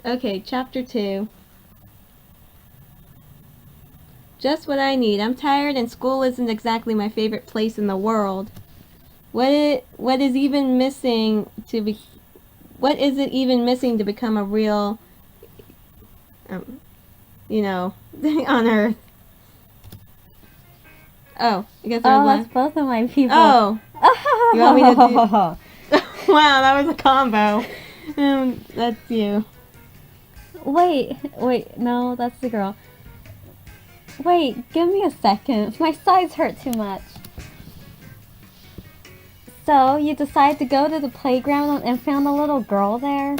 Okay, chapter 2. Just what I need. I'm tired and school isn't exactly my favorite place in the world. What is it even missing to become a real, on Earth? Oh, I guess I was that's both of my people. Oh! You want me to do... Wow, that was a combo. That's you. Wait, no, that's the girl. Wait, give me a second. My sides hurt too much. So, you decided to go to the playground and found a little girl there?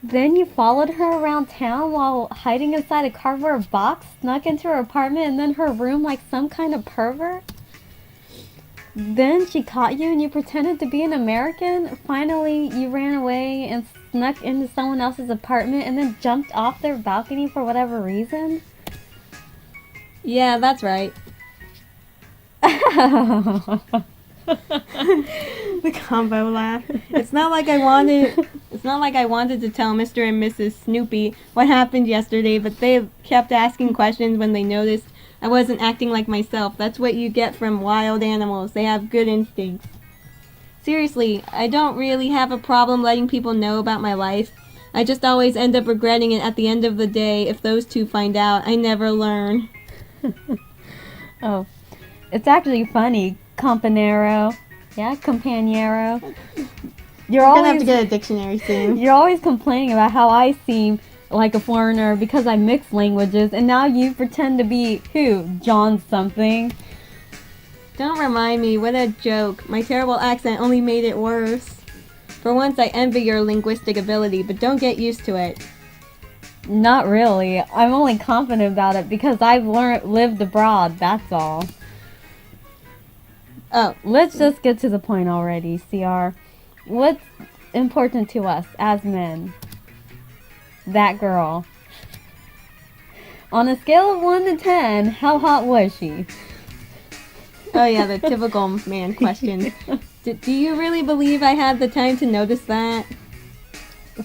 Then you followed her around town while hiding inside a cardboard box, snuck into her apartment and then her room like some kind of pervert? Then she caught you and you pretended to be an American? Finally, you ran away and snuck into someone else's apartment and then jumped off their balcony for whatever reason? Yeah, that's right. The combo laugh. It's not like I wanted to tell Mr. and Mrs. Snoopy what happened yesterday, but they kept asking questions when they noticed I wasn't acting like myself. That's what you get from wild animals. They have good instincts. Seriously, I don't really have a problem letting people know about my life. I just always end up regretting it at the end of the day. If those two find out, I never learn. Oh, it's actually funny, companero. Yeah, compañero. You're gonna have to get a dictionary soon. You're always complaining about how I seem like a foreigner because I mix languages, and now you pretend to be who? John something. Don't remind me, what a joke. My terrible accent only made it worse. For once, I envy your linguistic ability, but don't get used to it. Not really. I'm only confident about it because I've lived abroad, that's all. Oh. Let's just get to the point already, CR. What's important to us as men? That girl. On a scale of 1 to 10, how hot was she? Oh yeah, the typical man question. Do you really believe I had the time to notice that?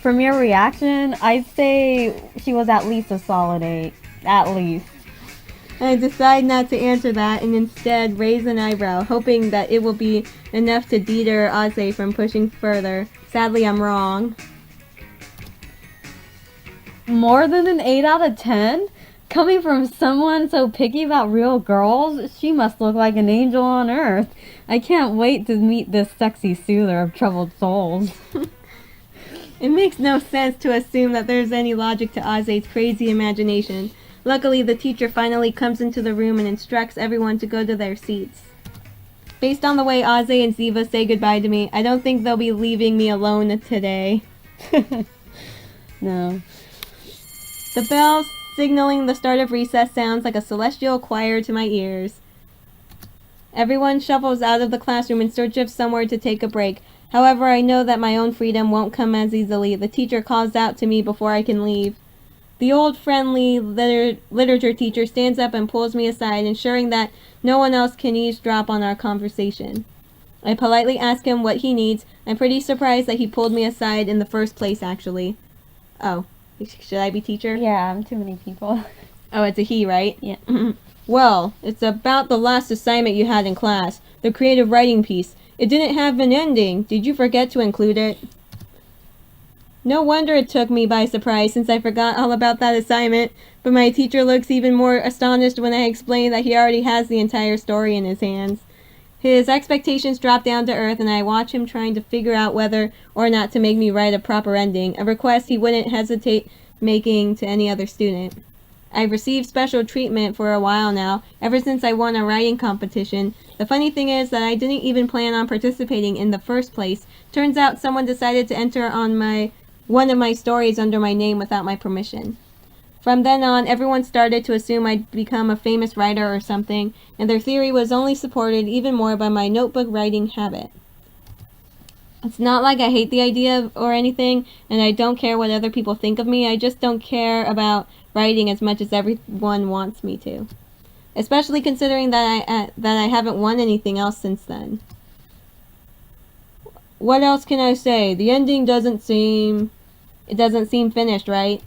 From your reaction, I'd say she was at least a solid 8. At least. I decide not to answer that and instead raise an eyebrow, hoping that it will be enough to deter Aze from pushing further. Sadly, I'm wrong. More than an 8 out of 10? Coming from someone so picky about real girls, she must look like an angel on earth. I can't wait to meet this sexy soother of troubled souls. It makes no sense to assume that there's any logic to Aze's crazy imagination. Luckily, the teacher finally comes into the room and instructs everyone to go to their seats. Based on the way Aze and Ziva say goodbye to me, I don't think they'll be leaving me alone today. No. The bell signaling the start of recess sounds like a celestial choir to my ears. Everyone shuffles out of the classroom in search of somewhere to take a break. However, I know that my own freedom won't come as easily. The teacher calls out to me before I can leave. The old friendly literature teacher stands up and pulls me aside, ensuring that no one else can eavesdrop on our conversation. I politely ask him what he needs. I'm pretty surprised that he pulled me aside in the first place, actually. Oh, should I be teacher? Yeah, I'm too many people. Oh, it's a he, right? Yeah. Well, it's about the last assignment you had in class, the creative writing piece. It didn't have an ending. Did you forget to include it? No wonder it took me by surprise since I forgot all about that assignment, but my teacher looks even more astonished when I explain that he already has the entire story in his hands. His expectations drop down to earth and I watch him trying to figure out whether or not to make me write a proper ending, a request he wouldn't hesitate making to any other student. I've received special treatment for a while now, ever since I won a writing competition. The funny thing is that I didn't even plan on participating in the first place. Turns out someone decided to enter on one of my stories under my name without my permission. From then on, everyone started to assume I'd become a famous writer or something, and their theory was only supported even more by my notebook writing habit. It's not like I hate the idea or anything, and I don't care what other people think of me. I just don't care about writing as much as everyone wants me to. Especially considering that I haven't won anything else since then. What else can I say? The ending doesn't seem... It doesn't seem finished, right?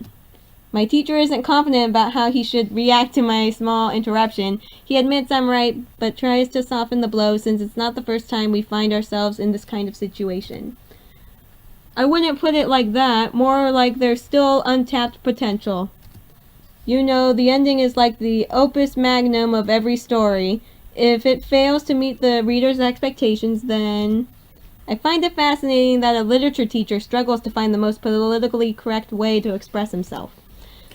My teacher isn't confident about how he should react to my small interruption. He admits I'm right, but tries to soften the blow since it's not the first time we find ourselves in this kind of situation. I wouldn't put it like that, more like there's still untapped potential. You know, the ending is like the opus magnum of every story. If it fails to meet the reader's expectations, then... I find it fascinating that a literature teacher struggles to find the most politically correct way to express himself.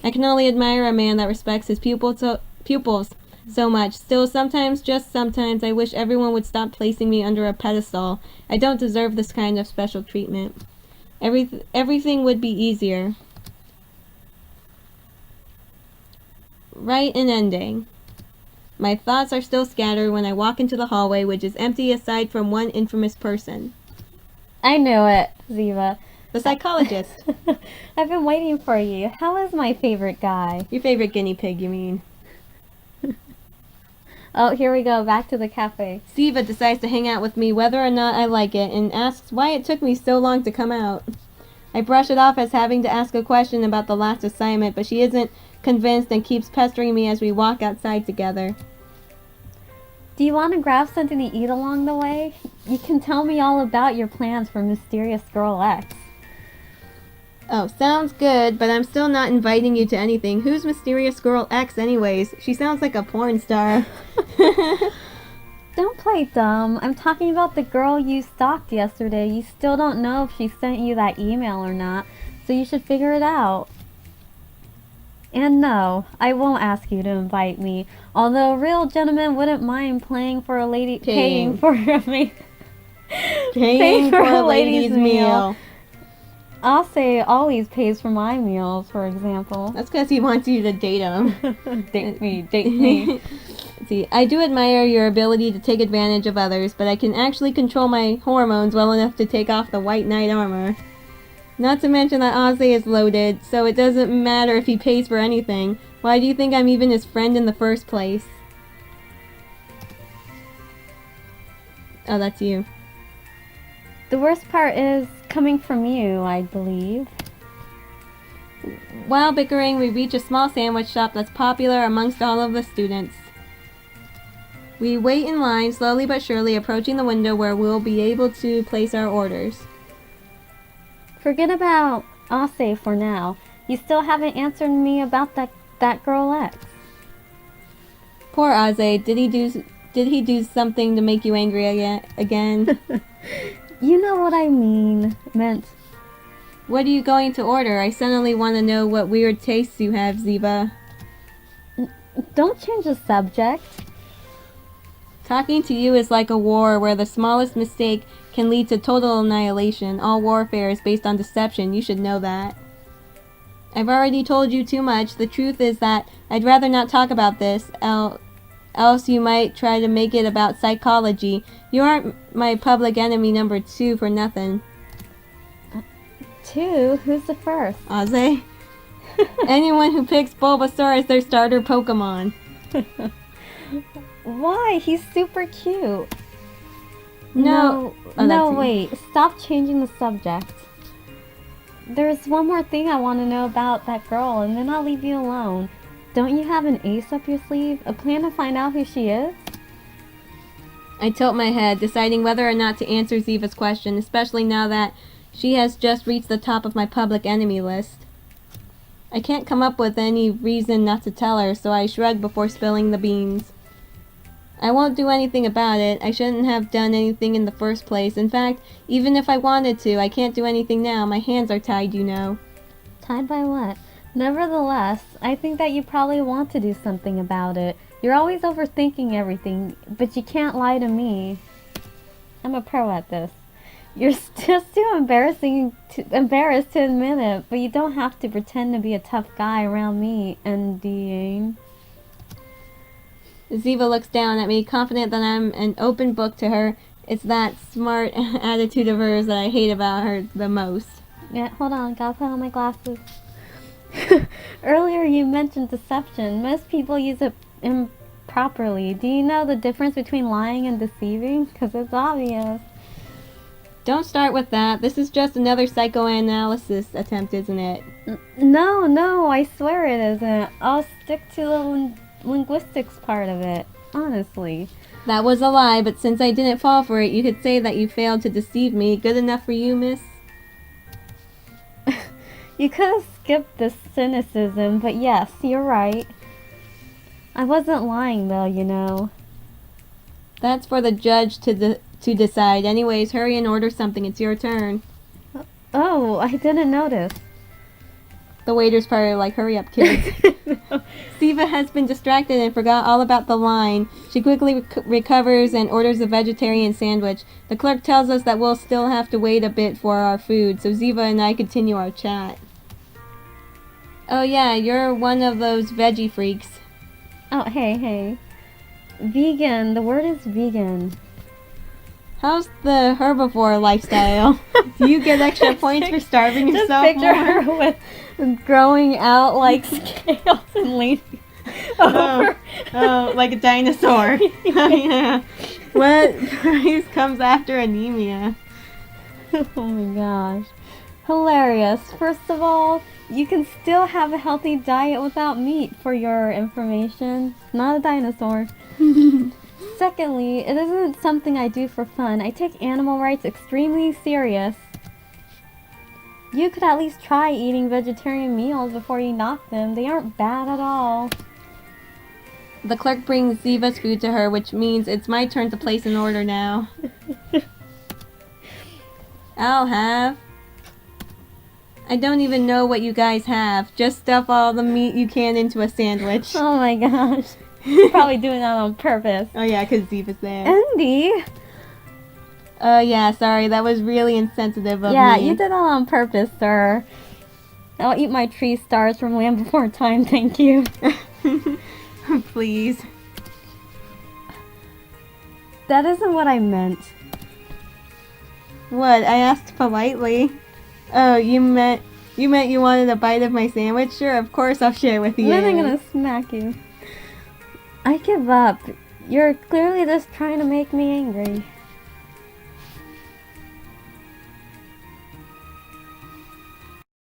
I can only admire a man that respects his pupils so much. Still, sometimes, just sometimes, I wish everyone would stop placing me under a pedestal. I don't deserve this kind of special treatment. Everything would be easier. Write an ending. My thoughts are still scattered when I walk into the hallway, which is empty aside from one infamous person. I knew it, Ziva. The psychologist. I've been waiting for you. How is my favorite guy? Your favorite guinea pig, you mean? Oh, here we go, back to the cafe. Siva decides to hang out with me whether or not I like it and asks why it took me so long to come out. I brush it off as having to ask a question about the last assignment, but she isn't convinced and keeps pestering me as we walk outside together. Do you want to grab something to eat along the way? You can tell me all about your plans for Mysterious Girl X. Oh, sounds good, but I'm still not inviting you to anything. Who's Mysterious Girl X anyways? She sounds like a porn star. Don't play dumb. I'm talking about the girl you stalked yesterday. You still don't know if she sent you that email or not, so you should figure it out. And no, I won't ask you to invite me, although a real gentleman wouldn't mind paying for a lady's meal. I'll say always pays for my meals, for example. That's because he wants you to date him. Date me. See, I do admire your ability to take advantage of others, but I can actually control my hormones well enough to take off the white knight armor. Not to mention that Ozzy is loaded, so it doesn't matter if he pays for anything. Why do you think I'm even his friend in the first place? Oh, that's you. The worst part is coming from you, I believe. While bickering, we reach a small sandwich shop that's popular amongst all of the students. We wait in line, slowly but surely approaching the window where we'll be able to place our orders. Forget about Ase for now. You still haven't answered me about that girl X. Poor Aze, did he do something to make you angry again? You know what I meant. What are you going to order? I suddenly want to know what weird tastes you have, Ziba. Don't change the subject. Talking to you is like a war where the smallest mistake can lead to total annihilation. All warfare is based on deception. You should know that. I've already told you too much. The truth is that I'd rather not talk about this, else you might try to make it about psychology. You aren't my public enemy number 2 for nothing. 2? Who's the first? Aze? Anyone who picks Bulbasaur as their starter Pokemon. Why? He's super cute. No. Wait. Stop changing the subject. There's one more thing I want to know about that girl, and then I'll leave you alone. Don't you have an ace up your sleeve? A plan to find out who she is? I tilt my head, deciding whether or not to answer Ziva's question, especially now that she has just reached the top of my public enemy list. I can't come up with any reason not to tell her, so I shrug before spilling the beans. I won't do anything about it. I shouldn't have done anything in the first place. In fact, even if I wanted to, I can't do anything now. My hands are tied, you know. Tied by what? Nevertheless, I think that you probably want to do something about it. You're always overthinking everything, but you can't lie to me. I'm a pro at this. You're just too embarrassed to admit it, but you don't have to pretend to be a tough guy around me, NDing. Ziva looks down at me, confident that I'm an open book to her. It's that smart attitude of hers that I hate about her the most. Yeah, hold on, gotta put on my glasses. Earlier you mentioned deception. Most people use it improperly. Do you know the difference between lying and deceiving? Because it's obvious. Don't start with that. This is just another psychoanalysis attempt, isn't it? No, I swear it isn't. I'll stick to the linguistics part of it, honestly. That was a lie, but since I didn't fall for it, you could say that you failed to deceive me. Good enough for you, miss? You could have skipped the cynicism, but yes, you're right. I wasn't lying though, you know. That's for the judge to decide. Anyways, hurry and order something. It's your turn. Oh, I didn't notice. The waiter's probably like, hurry up, kids. Siva has been distracted and forgot all about the line. She quickly recovers and orders a vegetarian sandwich. The clerk tells us that we'll still have to wait a bit for our food, so Ziva and I continue our chat. Oh yeah, you're one of those veggie freaks. Oh, hey. Vegan. The word is vegan. How's the herbivore lifestyle? Do you get extra points for starving Just yourself picture more? her with growing out like scales and leaning over. Oh, like a dinosaur. Yeah. What prize comes after anemia? Oh my gosh. Hilarious. First of all, you can still have a healthy diet without meat, for your information. Not a dinosaur. Secondly, it isn't something I do for fun. I take animal rights extremely serious. You could at least try eating vegetarian meals before you knock them. They aren't bad at all. The clerk brings Ziva's food to her, which means it's my turn to place an order now. I'll have... I don't even know what you guys have. Just stuff all the meat you can into a sandwich. Oh my gosh. Probably doing that on purpose. Oh yeah, because Ziva's there. Andy! Yeah, sorry, that was really insensitive of me. Yeah, you did that on purpose, sir. I'll eat my tree stars from Land Before Time, thank you. Please. That isn't what I meant. What? I asked politely. Oh, you meant you wanted a bite of my sandwich? Sure, of course I'll share with you. Then I'm gonna smack you. I give up. You're clearly just trying to make me angry.